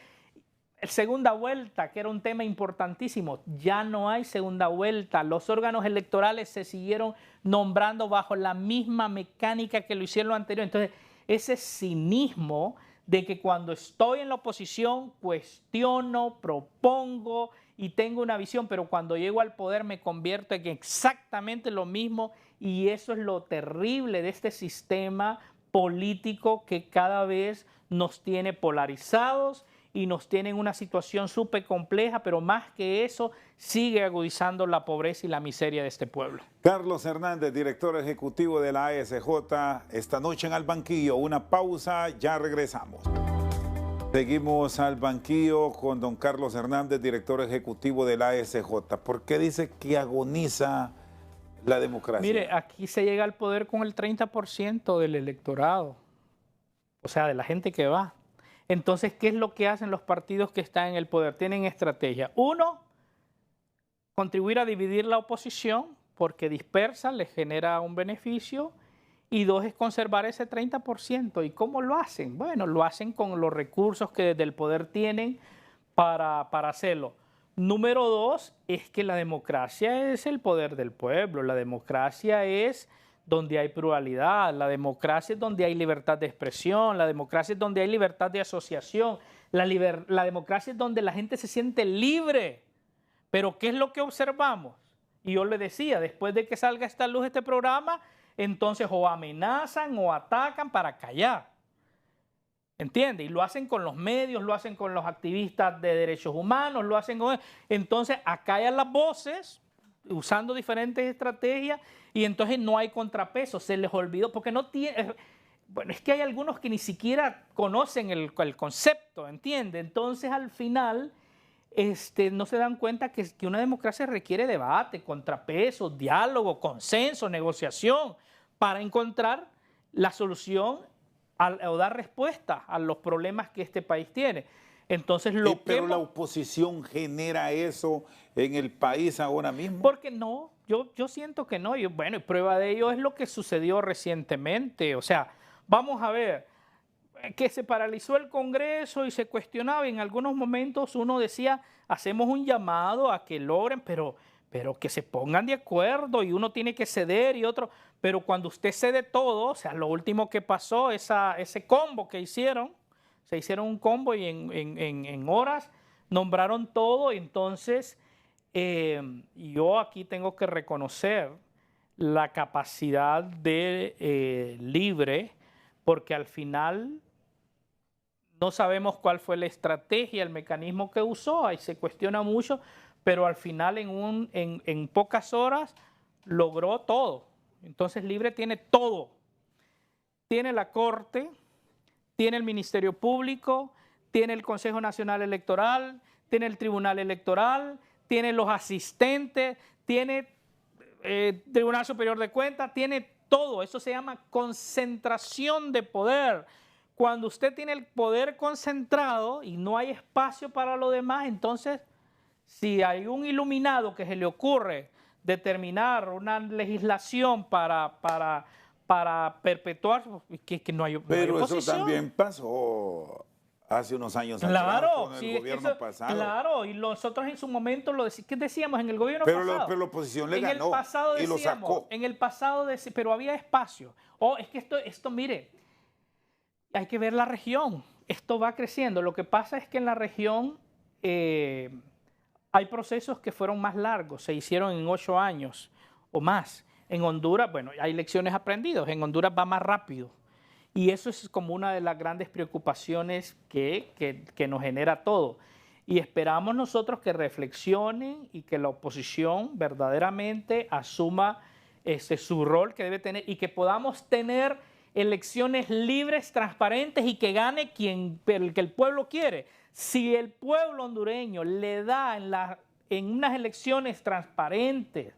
Speaker 2: Segunda vuelta, que era un tema importantísimo, ya no hay segunda vuelta. Los órganos electorales se siguieron nombrando bajo la misma mecánica que lo hicieron lo anterior. Entonces, ese cinismo de que cuando estoy en la oposición cuestiono, propongo y tengo una visión, pero cuando llego al poder me convierto en exactamente lo mismo, y eso es lo terrible de este sistema político que cada vez nos tiene polarizados y nos tiene en una situación súper compleja, pero más que eso, sigue agudizando la pobreza y la miseria de este pueblo.
Speaker 1: Carlos Hernández, director ejecutivo de la ASJ, esta noche en Al Banquillo. Una pausa, ya regresamos. Seguimos al banquillo con don Carlos Hernández, director ejecutivo de la ASJ. ¿Por qué dice que agoniza la democracia?
Speaker 2: Mire, aquí se llega al poder con el 30% del electorado, o sea, de la gente que va. Entonces, ¿qué es lo que hacen los partidos que están en el poder? Tienen estrategia. Uno, contribuir a dividir la oposición porque dispersa, les genera un beneficio. Y dos, es conservar ese 30%. ¿Y cómo lo hacen? Bueno, lo hacen con los recursos que desde el poder tienen para hacerlo. Número dos, es que la democracia es el poder del pueblo. La democracia es donde hay pluralidad, la democracia es donde hay libertad de expresión, la democracia es donde hay libertad de asociación, la democracia es donde la gente se siente libre. Pero ¿qué es lo que observamos? Y yo le decía, después de que salga esta luz este programa, entonces o amenazan o atacan para callar. ¿Entiende? Y lo hacen con los medios, lo hacen con los activistas de derechos humanos, lo hacen con... Entonces acallan las voces usando diferentes estrategias y entonces no hay contrapeso, se les olvidó, porque no tiene... Bueno, es que hay algunos que ni siquiera conocen el concepto, ¿entiende? Entonces al final no se dan cuenta que una democracia requiere debate, contrapeso, diálogo, consenso, negociación, para encontrar la solución o dar respuesta a los problemas que este país tiene. Entonces,
Speaker 1: pero la oposición genera eso en el país ahora mismo.
Speaker 2: Porque no, yo siento que no. Bueno, y prueba de ello es lo que sucedió recientemente. O sea, vamos a ver, que se paralizó el Congreso y se cuestionaba, y en algunos momentos uno decía, hacemos un llamado a que logren, pero que se pongan de acuerdo y uno tiene que ceder y otro, pero cuando usted cede todo, o sea, lo último que pasó, ese combo que hicieron, se hicieron un combo y en horas nombraron todo. Entonces, yo aquí tengo que reconocer la capacidad de Libre, porque al final no sabemos cuál fue la estrategia, el mecanismo que usó, ahí se cuestiona mucho, pero al final en pocas horas logró todo. Entonces Libre tiene todo. Tiene la Corte, tiene el Ministerio Público, tiene el Consejo Nacional Electoral, tiene el Tribunal Electoral, tiene los asistentes, tiene Tribunal Superior de Cuentas, tiene todo. Eso se llama concentración de poder. Cuando usted tiene el poder concentrado y no hay espacio para lo demás, entonces, si hay un iluminado que se le ocurre determinar una legislación para perpetuar, que no hay oposición.
Speaker 1: Pero eso también pasó hace unos años atrás con el gobierno pasado.
Speaker 2: Claro, y nosotros en su momento ¿qué decíamos en el gobierno pasado?
Speaker 1: Pero la oposición le ganó y lo sacó.
Speaker 2: En el pasado pero había espacio. Es que esto, mire, hay que ver la región. Esto va creciendo. Lo que pasa es que en la región hay procesos que fueron más largos, se hicieron en 8 años o más. En Honduras, bueno, hay lecciones aprendidas. En Honduras va más rápido. Y eso es como una de las grandes preocupaciones que nos genera todo. Y esperamos nosotros que reflexionen y que la oposición verdaderamente asuma su rol que debe tener y que podamos tener elecciones libres, transparentes y que gane que el pueblo quiere. Si el pueblo hondureño le da en unas elecciones transparentes,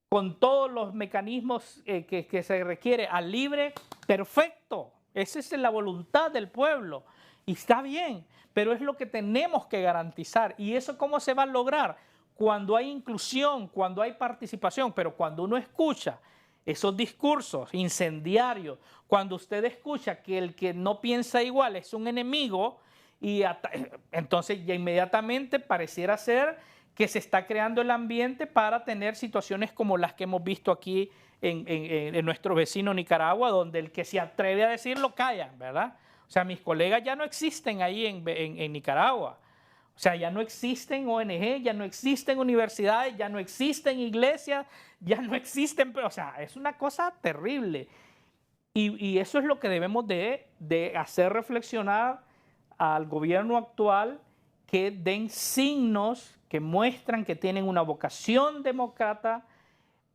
Speaker 2: con todos los mecanismos que se requiere a Libre, perfecto. Esa es la voluntad del pueblo. Y está bien, pero es lo que tenemos que garantizar. ¿Y eso cómo se va a lograr? Cuando hay inclusión, cuando hay participación, pero cuando uno escucha esos discursos incendiarios, cuando usted escucha que el que no piensa igual es un enemigo, entonces ya inmediatamente pareciera ser que se está creando el ambiente para tener situaciones como las que hemos visto aquí en nuestro vecino Nicaragua, donde el que se atreve a decirlo callan, ¿verdad? O sea, mis colegas ya no existen ahí en Nicaragua. O sea, ya no existen ONG, ya no existen universidades, ya no existen iglesias, ya no existen, o sea, es una cosa terrible. Y eso es lo que debemos de hacer reflexionar al gobierno actual, que den signos que muestran que tienen una vocación demócrata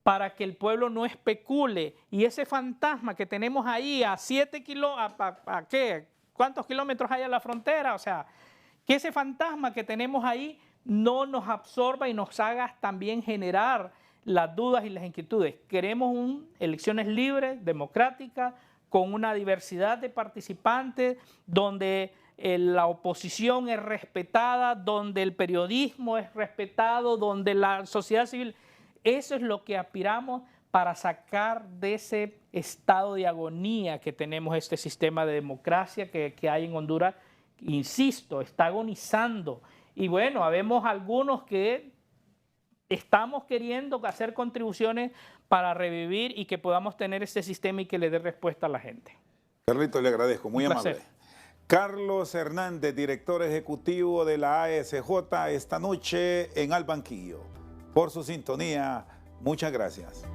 Speaker 2: para que el pueblo no especule. Y ese fantasma que tenemos ahí a 7 kilómetros, ¿qué? ¿Cuántos kilómetros hay a la frontera? O sea, que ese fantasma que tenemos ahí no nos absorba y nos haga también generar las dudas y las inquietudes. Queremos elecciones libres, democráticas, con una diversidad de participantes, donde la oposición es respetada, donde el periodismo es respetado, donde la sociedad civil. Eso es lo que aspiramos para sacar de ese estado de agonía que tenemos este sistema de democracia que hay en Honduras. Insisto, está agonizando. Y bueno, habemos algunos que estamos queriendo hacer contribuciones para revivir y que podamos tener este sistema y que le dé respuesta a la gente.
Speaker 1: Carlito, le agradezco, muy amable. Carlos Hernández, director ejecutivo de la ASJ, esta noche en Al Banquillo. Por su sintonía, muchas gracias.